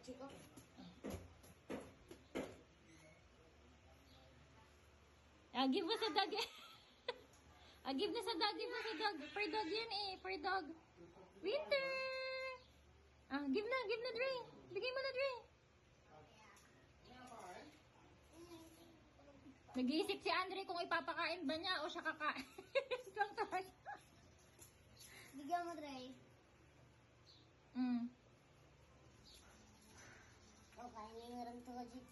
Chico. Give mo sa dog. Give na sa dog, give na sa dog. Per dog yan eh, per dog. Winter! Give na, Dre. Bigay mo na, Dre. Nag-iisip si Andre kung ipapakain ba niya o siya kakain. Bigyan mo, Dre. Okay, nangyarang to ka, Jit.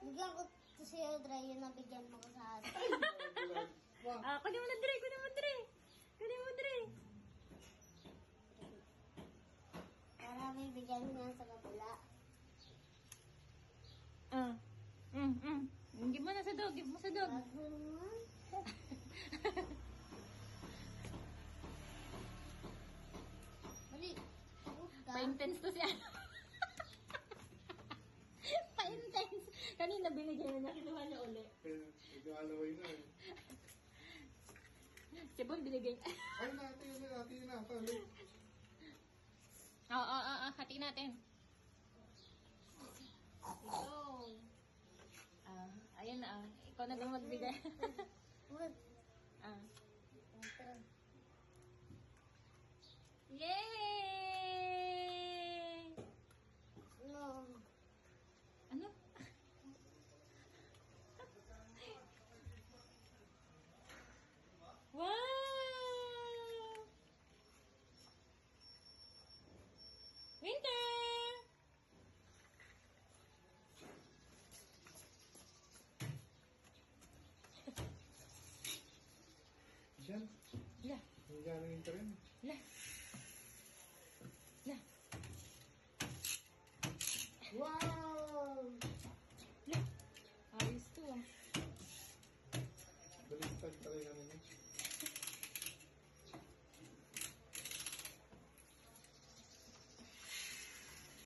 Bigyan ko to sa'yo, Dre. Yun ang bigyan mo ko sa atin. Kunin mo na, Dre. Kunin mo, Dre. Kunin mo, Dre. Para may bigyan niya sa kapula. Give mo na sa dog. Give mo sa dog. Bago naman. Mali. Pa-intense to siya. Pa-intense. Kanina binigay na niya. Kinuha niya uli. Nag-alaway na eh. Si Bon binigay. Ay, natin na. Talo. Hati natin. Ito. Ayan na. Ikaw na daw magbigay. What? Yay! No. Ano? Wow! Winter! Diyan. La, Nandiyan ang interim. la. La, Wow! la. Ayos to. Baliktad talaga namin.